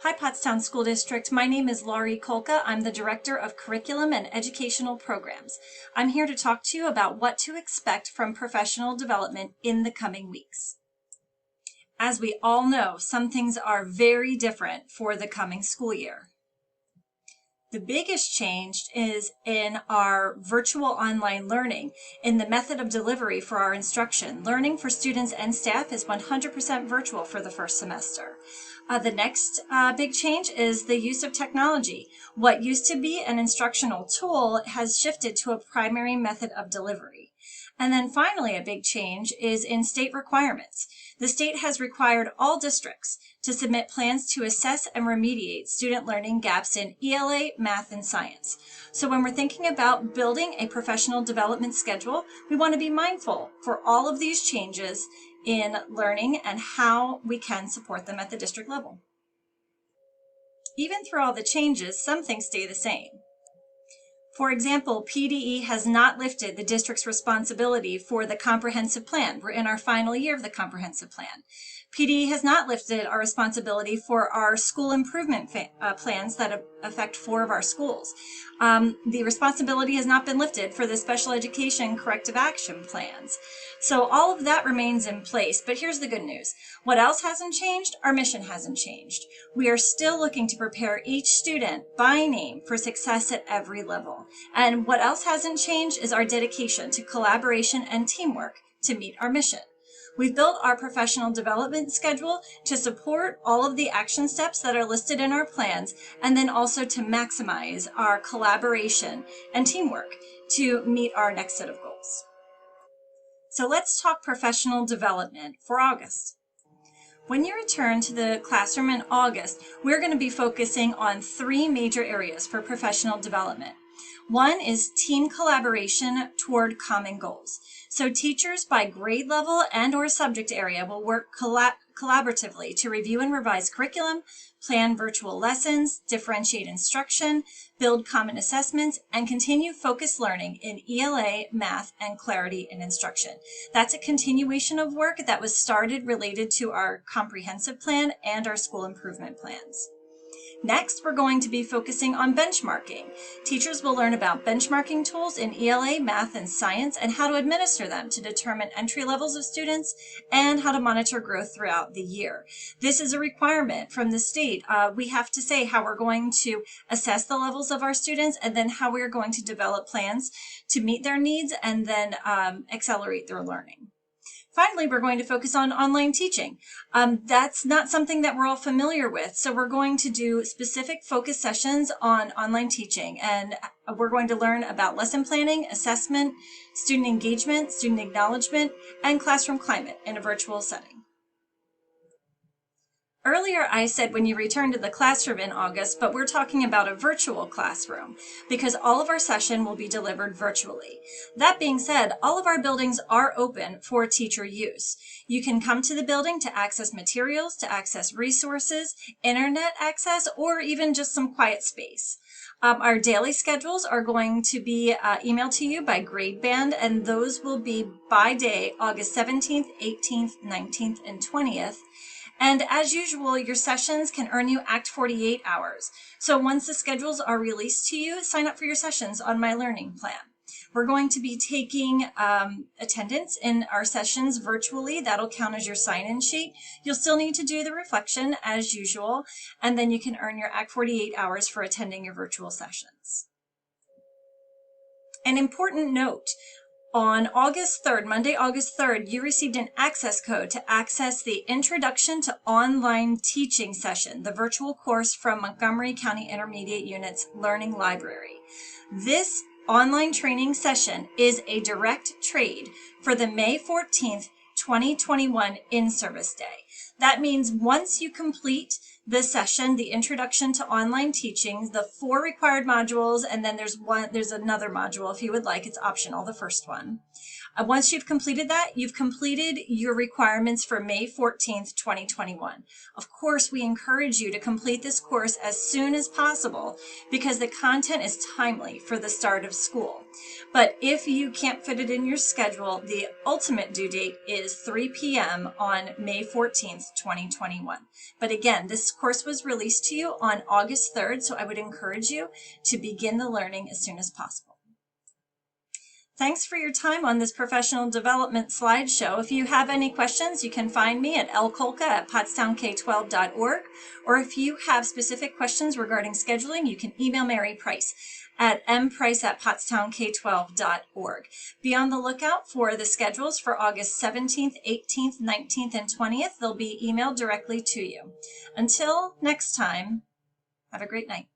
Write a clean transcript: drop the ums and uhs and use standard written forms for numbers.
Hi, Pottstown School District. My name is Laurie Kolka. I'm the Director of Curriculum and Educational Programs. I'm here to talk to you about what to expect from professional development in the coming weeks. As we all know, some things are very different for the coming school year. The biggest change is in our virtual online learning. In the method of delivery for our instruction, learning for students and staff is 100% virtual for the first semester. The next big change is the use of technology. What used to be an instructional tool has shifted to a primary method of delivery. And then finally, a big change is in state requirements. The state has required all districts to submit plans to assess and remediate student learning gaps in ELA, math, and science. So when we're thinking about building a professional development schedule, we want to be mindful for all of these changes in learning and how we can support them at the district level. Even through all the changes, some things stay the same. For example, PDE has not lifted the district's responsibility for the comprehensive plan. We're in our final year of the comprehensive plan. PDE has not lifted our responsibility for our school improvement plans that affect 4 of our schools. The responsibility has not been lifted for the special education corrective action plans. So all of that remains in place, but here's the good news. What else hasn't changed? Our mission hasn't changed. We are still looking to prepare each student by name for success at every level. And what else hasn't changed is our dedication to collaboration and teamwork to meet our mission. We've built our professional development schedule to support all of the action steps that are listed in our plans, and then also to maximize our collaboration and teamwork to meet our next set of goals. So let's talk professional development for August. When you return to the classroom in August, we're going to be focusing on 3 major areas for professional development. One is team collaboration toward common goals. So teachers by grade level and or subject area will work collaboratively to review and revise curriculum, plan virtual lessons, differentiate instruction, build common assessments, and continue focused learning in ELA, math, and clarity in instruction. That's a continuation of work that was started related to our comprehensive plan and our school improvement plans. Next, we're going to be focusing on benchmarking. Teachers will learn about benchmarking tools in ELA, math, and science, and how to administer them to determine entry levels of students and how to monitor growth throughout the year. This is a requirement from the state. We have to say how we're going to assess the levels of our students and then how we're going to develop plans to meet their needs and then accelerate their learning. Finally, we're going to focus on online teaching. That's not something that we're all familiar with, so we're going to do specific focus sessions on online teaching, and we're going to learn about lesson planning, assessment, student engagement, student acknowledgement, and classroom climate in a virtual setting. Earlier, I said when you return to the classroom in August, but we're talking about a virtual classroom because all of our session will be delivered virtually. That being said, all of our buildings are open for teacher use. You can come to the building to access materials, to access resources, internet access, or even just some quiet space. Our daily schedules are going to be emailed to you by grade band, and those will be by day, August 17th, 18th, 19th, and 20th. And as usual, your sessions can earn you Act 48 hours. So once the schedules are released to you, sign up for your sessions on My Learning Plan. We're going to be taking attendance in our sessions virtually. That'll count as your sign-in sheet. You'll still need to do the reflection as usual, and then you can earn your Act 48 hours for attending your virtual sessions. An important note. On August 3rd, Monday, August 3rd, you received an access code to access the Introduction to Online Teaching session, the virtual course from Montgomery County Intermediate Unit's Learning Library. This online training session is a direct trade for the May 14th, 2021 in-service day. That means once you complete the session, the Introduction to Online Teaching, the 4 required modules, and then there's another module if you would like, it's optional, the first one. Once you've completed that, you've completed your requirements for May 14th, 2021. Of course, we encourage you to complete this course as soon as possible because the content is timely for the start of school. But if you can't fit it in your schedule, the ultimate due date is 3 p.m. on May 14th, 2021. But again, this course was released to you on August 3rd, so I would encourage you to begin the learning as soon as possible. Thanks for your time on this professional development slideshow. If you have any questions, you can find me at lkolka@pottstownk12.org, or if you have specific questions regarding scheduling, you can email Mary Price at mprice@pottstownk12.org. Be on the lookout for the schedules for August 17th, 18th, 19th, and 20th. They'll be emailed directly to you. Until next time, have a great night.